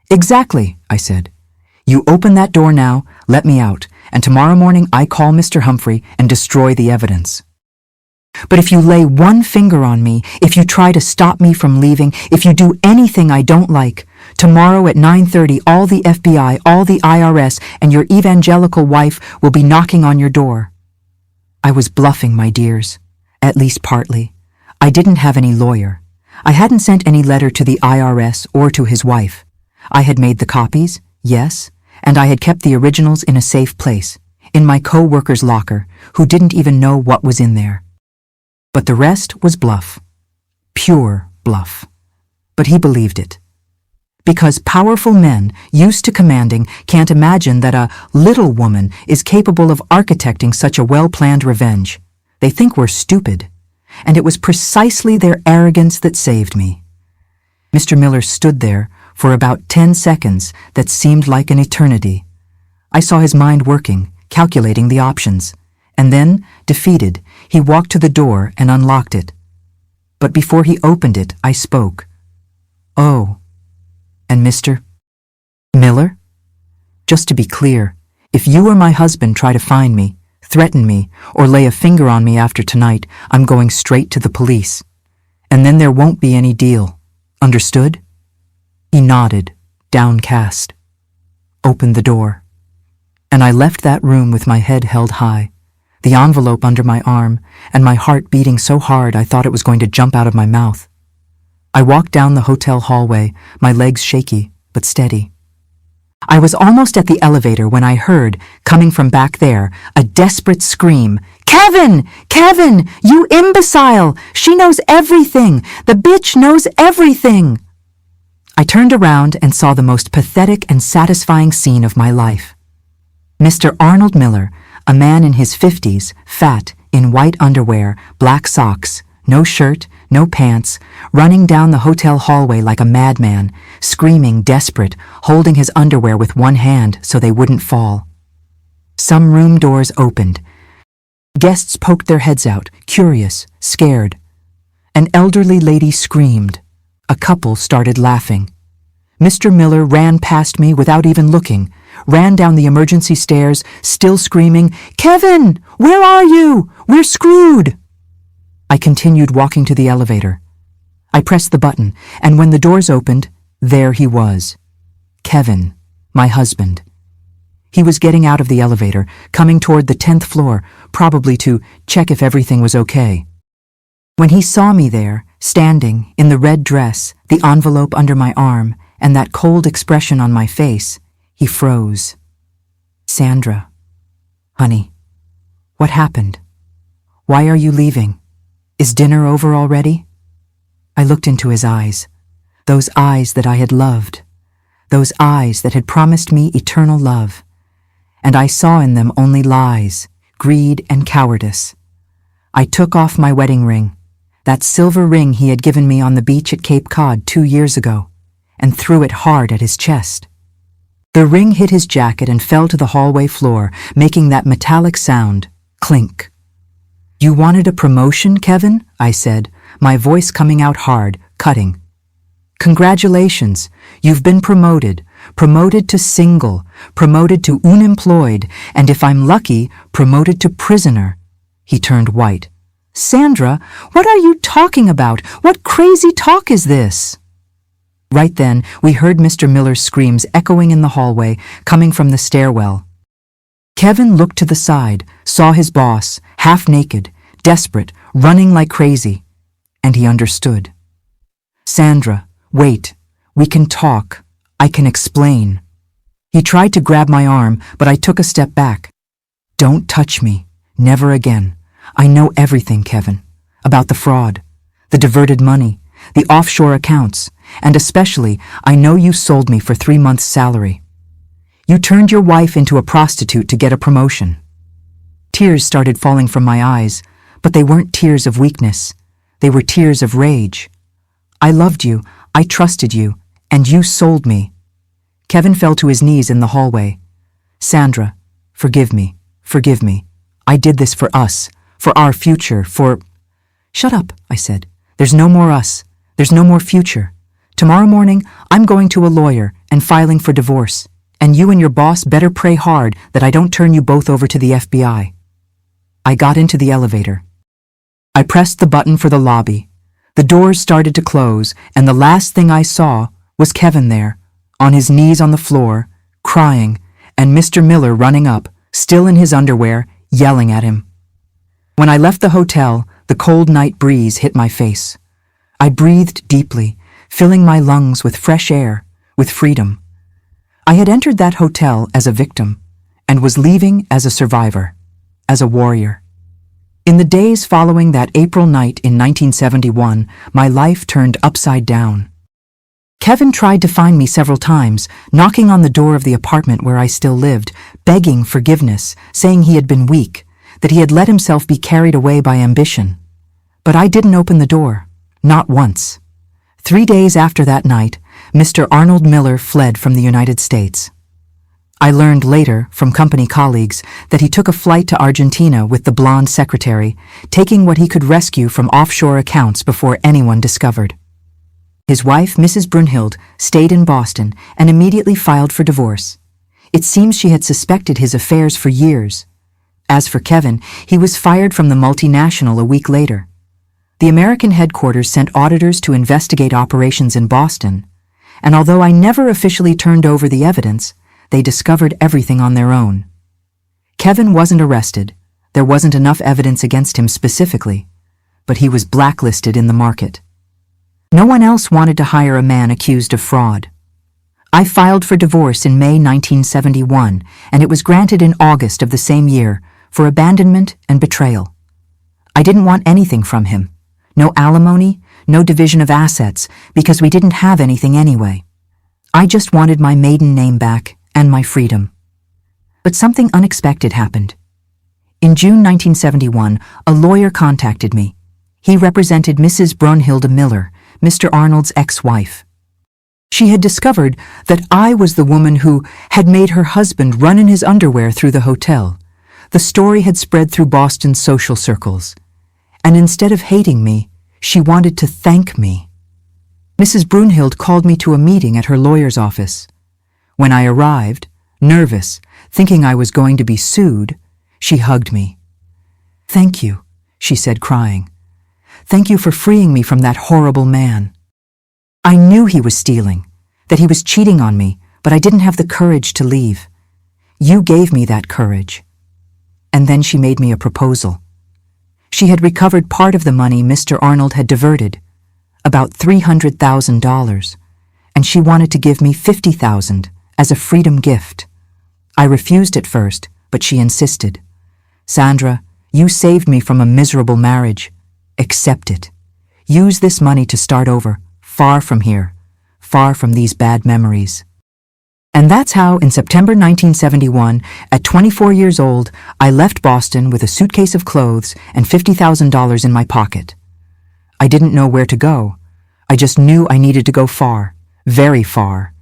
Speaker 1: "Exactly," I said. "You open that door now, let me out, and tomorrow morning I call Mr. Humphrey and destroy the evidence. But if you lay one finger on me, if you try to stop me from leaving, if you do anything I don't like, tomorrow at 9:30 all the FBI, all the IRS, and your evangelical wife will be knocking on your door." I was bluffing, my dears, at least partly. I didn't have any lawyer. I hadn't sent any letter to the IRS or to his wife. I had made the copies, yes, and I had kept the originals in a safe place, in my co-worker's locker, who didn't even know what was in there. But the rest was bluff. Pure bluff. But he believed it. Because powerful men, used to commanding, can't imagine that a little woman is capable of architecting such a well-planned revenge. They think we're stupid. And it was precisely their arrogance that saved me. Mr. Miller stood there for about 10 seconds that seemed like an eternity. I saw his mind working, calculating the options. And then, defeated, he walked to the door and unlocked it. But before he opened it, I spoke. "Oh, and Mr. Miller? Just to be clear, if you or my husband try to find me, threaten me, or lay a finger on me after tonight, I'm going straight to the police. And then there won't be any deal. Understood?" He nodded, downcast. Opened the door. And I left that room with my head held high, the envelope under my arm, and my heart beating so hard I thought it was going to jump out of my mouth. I walked down the hotel hallway, my legs shaky but steady. I was almost at the elevator when I heard, coming from back there, a desperate scream. "Kevin! Kevin! You imbecile! She knows everything! The bitch knows everything!" I turned around and saw the most pathetic and satisfying scene of my life. Mr. Arnold Miller, a man in his 50s, fat, in white underwear, black socks, no shirt, no pants, running down the hotel hallway like a madman, screaming, desperate, holding his underwear with one hand so they wouldn't fall. Some room doors opened. Guests poked their heads out, curious, scared. An elderly lady screamed. A couple started laughing. Mr. Miller ran past me without even looking, ran down the emergency stairs, still screaming, "Kevin, where are you? We're screwed!" I continued walking to the elevator. I pressed the button, and when the doors opened, there he was. Kevin, my husband. He was getting out of the elevator, coming toward the 10th floor, probably to check if everything was okay. When he saw me there, standing, in the red dress, the envelope under my arm, and that cold expression on my face, he froze. "Sandra, honey, what happened? Why are you leaving? Is dinner over already?" I looked into his eyes, those eyes that I had loved, those eyes that had promised me eternal love, and I saw in them only lies, greed, and cowardice. I took off my wedding ring, that silver ring he had given me on the beach at Cape Cod 2 years ago, and threw it hard at his chest. The ring hit his jacket and fell to the hallway floor, making that metallic sound, clink. "You wanted a promotion, Kevin?" I said, my voice coming out hard, cutting. "Congratulations, you've been promoted to single, promoted to unemployed, and if I'm lucky, promoted to prisoner." He turned white. "Sandra, what are you talking about? What crazy talk is this?" Right then, we heard Mr. Miller's screams echoing in the hallway, coming from the stairwell. Kevin looked to the side, saw his boss, half naked, desperate, running like crazy, and he understood. "Sandra, wait. We can talk. I can explain." He tried to grab my arm, but I took a step back. "Don't touch me. Never again. I know everything, Kevin. About the fraud, the diverted money, the offshore accounts, and especially, I know you sold me for 3 months' salary. You turned your wife into a prostitute to get a promotion." Tears started falling from my eyes, but they weren't tears of weakness. They were tears of rage. "I loved you, I trusted you, and you sold me." Kevin fell to his knees in the hallway. "Sandra, forgive me, forgive me. I did this for us, for our future, for—" "Shut up," I said. "There's no more us. There's no more future. Tomorrow morning, I'm going to a lawyer and filing for divorce, and you and your boss better pray hard that I don't turn you both over to the FBI." I got into the elevator. I pressed the button for the lobby. The doors started to close, and the last thing I saw was Kevin there, on his knees on the floor, crying, and Mr. Miller running up, still in his underwear, yelling at him. When I left the hotel, the cold night breeze hit my face. I breathed deeply, filling my lungs with fresh air, with freedom. I had entered that hotel as a victim, and was leaving as a survivor, as a warrior. In the days following that April night in 1971, my life turned upside down. Kevin tried to find me several times, knocking on the door of the apartment where I still lived, begging forgiveness, saying he had been weak, that he had let himself be carried away by ambition. But I didn't open the door, not once. 3 days after that night, Mr. Arnold Miller fled from the United States. I learned later, from company colleagues, that he took a flight to Argentina with the blonde secretary, taking what he could rescue from offshore accounts before anyone discovered. His wife, Mrs. Brunhild, stayed in Boston and immediately filed for divorce. It seems she had suspected his affairs for years. As for Kevin, he was fired from the multinational a week later. The American headquarters sent auditors to investigate operations in Boston, and although I never officially turned over the evidence, they discovered everything on their own. Kevin wasn't arrested. There wasn't enough evidence against him specifically, but he was blacklisted in the market. No one else wanted to hire a man accused of fraud. I filed for divorce in May 1971, and it was granted in August of the same year for abandonment and betrayal. I didn't want anything from him. No alimony, no division of assets, because we didn't have anything anyway. I just wanted my maiden name back and my freedom. But something unexpected happened. In June 1971, a lawyer contacted me. He represented Mrs. Brunhilde Miller, Mr. Arnold's ex-wife. She had discovered that I was the woman who had made her husband run in his underwear through the hotel. The story had spread through Boston's social circles. And instead of hating me, she wanted to thank me. Mrs. Brunhilde called me to a meeting at her lawyer's office. When I arrived, nervous, thinking I was going to be sued, she hugged me. "Thank you," she said, crying. "Thank you for freeing me from that horrible man. I knew he was stealing, that he was cheating on me, but I didn't have the courage to leave. You gave me that courage." And then she made me a proposal. She had recovered part of the money Mr. Arnold had diverted, about $300,000, and she wanted to give me $50,000 as a freedom gift. I refused at first, but she insisted. "Sandra, you saved me from a miserable marriage. Accept it. Use this money to start over, far from here, far from these bad memories." And that's how, in September 1971, at 24 years old, I left Boston with a suitcase of clothes and $50,000 in my pocket. I didn't know where to go. I just knew I needed to go far, very far.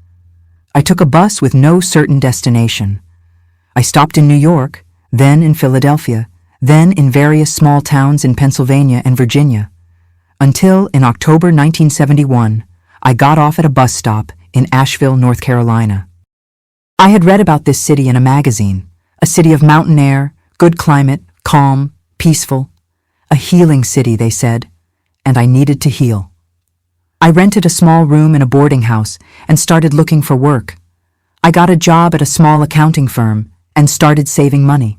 Speaker 1: I took a bus with no certain destination. I stopped in New York, then in Philadelphia, then in various small towns in Pennsylvania and Virginia, until in October 1971, I got off at a bus stop in Asheville, North Carolina. I had read about this city in a magazine, a city of mountain air, good climate, calm, peaceful, a healing city, they said, and I needed to heal. I rented a small room in a boarding house and started looking for work. I got a job at a small accounting firm and started saving money.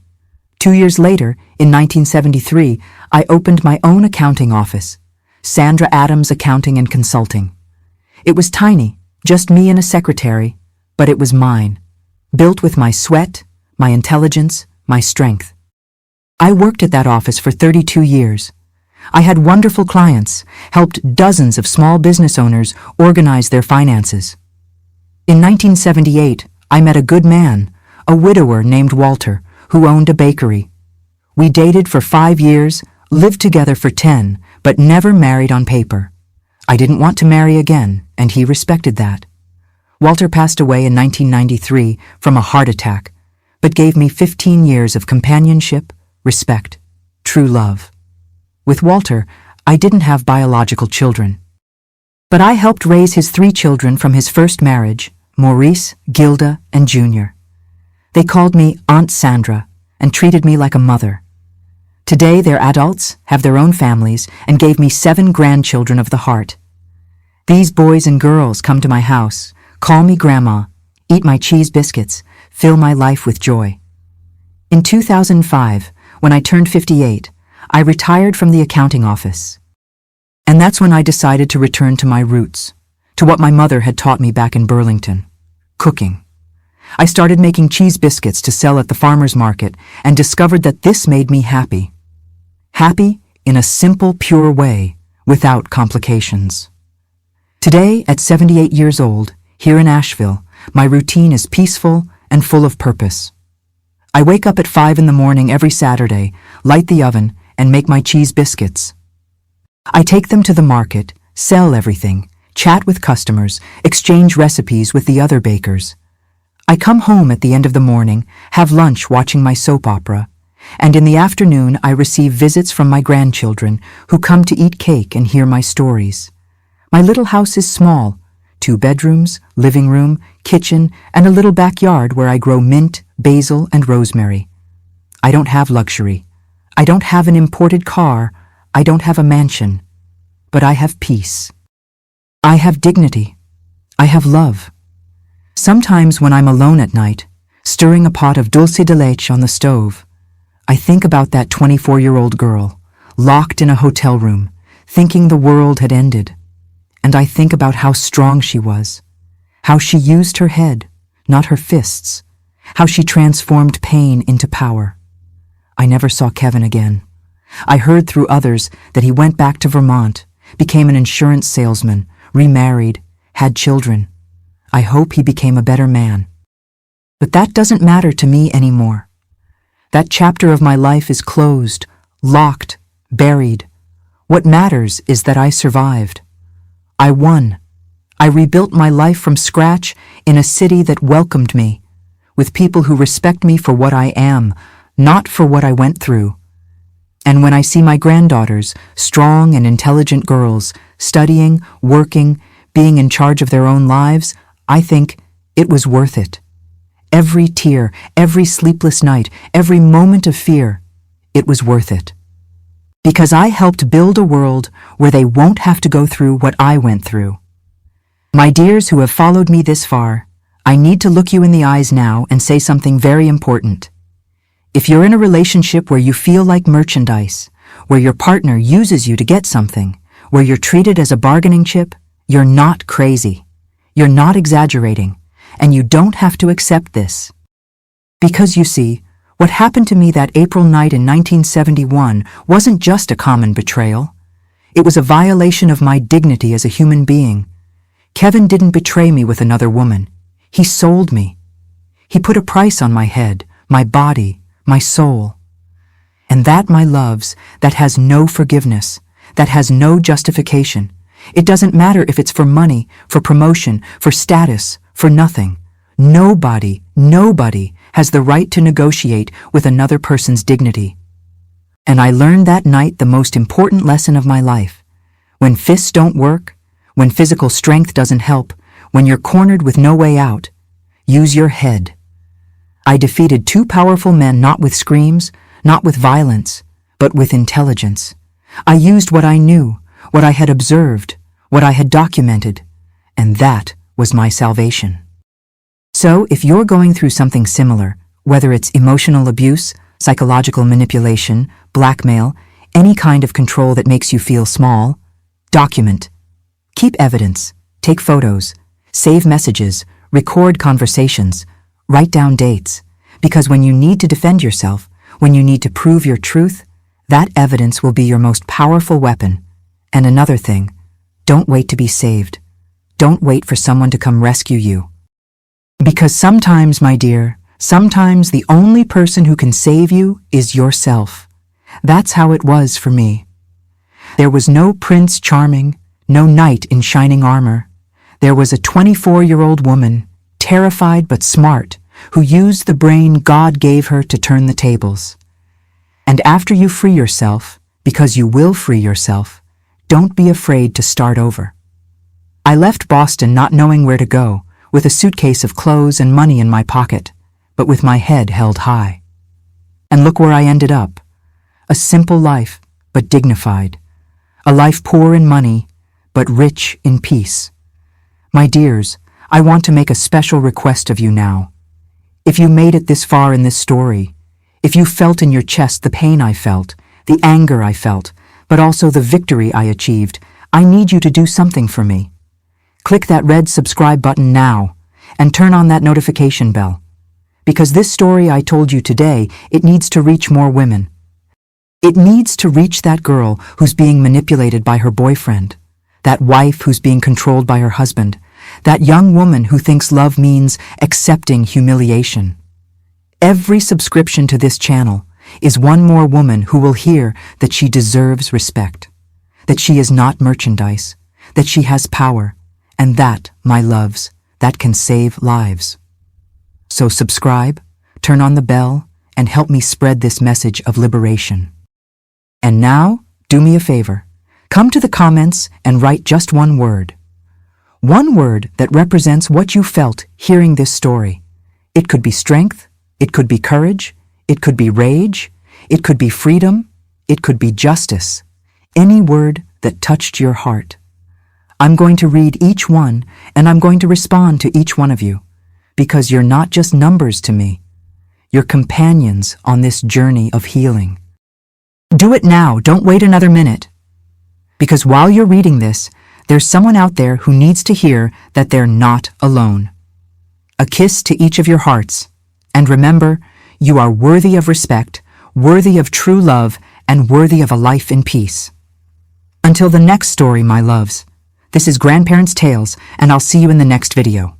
Speaker 1: 2 years later, in 1973, I opened my own accounting office, Sandra Adams Accounting and Consulting. It was tiny, just me and a secretary, but it was mine, built with my sweat, my intelligence, my strength. I worked at that office for 32 years. I had wonderful clients, helped dozens of small business owners organize their finances. In 1978, I met a good man, a widower named Walter, who owned a bakery. We dated for 5 years, lived together for 10, but never married on paper. I didn't want to marry again, and he respected that. Walter passed away in 1993 from a heart attack, but gave me 15 years of companionship, respect, true love. With Walter, I didn't have biological children. But I helped raise his 3 children from his first marriage, Maurice, Gilda, and Junior. They called me Aunt Sandra and treated me like a mother. Today they're adults, have their own families, and gave me 7 grandchildren of the heart. These boys and girls come to my house, call me Grandma, eat my cheese biscuits, fill my life with joy. In 2005, when I turned 58, I retired from the accounting office. And that's when I decided to return to my roots, to what my mother had taught me back in Burlington, cooking. I started making cheese biscuits to sell at the farmer's market and discovered that this made me happy. Happy in a simple, pure way, without complications. Today, at 78 years old, here in Asheville, my routine is peaceful and full of purpose. I wake up at 5 in the morning every Saturday, light the oven, and make my cheese biscuits. I take them to the market, sell everything, chat with customers, exchange recipes with the other bakers. I come home at the end of the morning, have lunch watching my soap opera, and in the afternoon I receive visits from my grandchildren who come to eat cake and hear my stories. My little house is small, 2 bedrooms, living room, kitchen, and a little backyard where I grow mint, basil, and rosemary. I don't have luxury. I don't have an imported car. I don't have a mansion. But I have peace. I have dignity. I have love. Sometimes when I'm alone at night, stirring a pot of dulce de leche on the stove, I think about that 24-year-old girl, locked in a hotel room, thinking the world had ended. And I think about how strong she was, How she used her head, not her fists. How she transformed pain into power. I never saw Kevin again. I heard through others that he went back to Vermont, became an insurance salesman, remarried, had children. I hope he became a better man. But that doesn't matter to me anymore. That chapter of my life is closed, locked, buried. What matters is that I survived. I won. I rebuilt my life from scratch in a city that welcomed me, with people who respect me for what I am, not for what I went through. And when I see my granddaughters, strong and intelligent girls, studying, working, being in charge of their own lives, I think it was worth it. Every tear, every sleepless night, every moment of fear, it was worth it. Because I helped build a world where they won't have to go through what I went through. My dears who have followed me this far, I need to look you in the eyes now and say something very important. If you're in a relationship where you feel like merchandise, where your partner uses you to get something, where you're treated as a bargaining chip, you're not crazy. You're not exaggerating, and you don't have to accept this. Because you see, what happened to me that April night in 1971 wasn't just a common betrayal. It was a violation of my dignity as a human being. Kevin didn't betray me with another woman. He sold me. He put a price on my head, my body, my soul. And that, my loves, that has no forgiveness, that has no justification. It doesn't matter if it's for money, for promotion, for status, for nothing. Nobody has the right to negotiate with another person's dignity. And I learned that night the most important lesson of my life. When fists don't work, when physical strength doesn't help, when you're cornered with no way out, use your head. I defeated two powerful men not with screams, not with violence, but with intelligence. I used what I knew, what I had observed, what I had documented, and that was my salvation. So, if you're going through something similar, whether it's emotional abuse, psychological manipulation, blackmail, any kind of control that makes you feel small, document. Keep evidence, take photos, save messages, record conversations, write down dates, because when you need to defend yourself, when you need to prove your truth, that evidence will be your most powerful weapon. And another thing, don't wait to be saved. Don't wait for someone to come rescue you. Because sometimes, my dear, sometimes the only person who can save you is yourself. That's how it was for me. There was no Prince Charming, no knight in shining armor. There was a 24-year-old woman, terrified but smart, who used the brain God gave her to turn the tables. And after you free yourself, because you will free yourself, don't be afraid to start over. I left Boston not knowing where to go, with a suitcase of clothes and money in my pocket, but with my head held high. And look where I ended up. A simple life, but dignified. A life poor in money, but rich in peace. My dears, I want to make a special request of you now. If you made it this far in this story, if you felt in your chest the pain I felt, the anger I felt, but also the victory I achieved, I need you to do something for me. Click that red subscribe button now and turn on that notification bell. Because this story I told you today, it needs to reach more women. It needs to reach that girl who's being manipulated by her boyfriend, that wife who's being controlled by her husband, that young woman who thinks love means accepting humiliation. Every subscription to this channel is one more woman who will hear that she deserves respect, that she is not merchandise, that she has power, and that, my loves, that can save lives. So subscribe, turn on the bell, and help me spread this message of liberation. And now, do me a favor. Come to the comments and write just one word. One word that represents what you felt hearing this story. It could be strength, it could be courage, it could be rage, it could be freedom, it could be justice. Any word that touched your heart. I'm going to read each one, and I'm going to respond to each one of you, because you're not just numbers to me. You're companions on this journey of healing. Do it now, don't wait another minute. Because while you're reading this, There's someone out there who needs to hear that they're not alone. A kiss to each of your hearts. And remember, you are worthy of respect, worthy of true love, and worthy of a life in peace. Until the next story, my loves. This is Grandparents' Tales, and I'll see you in the next video.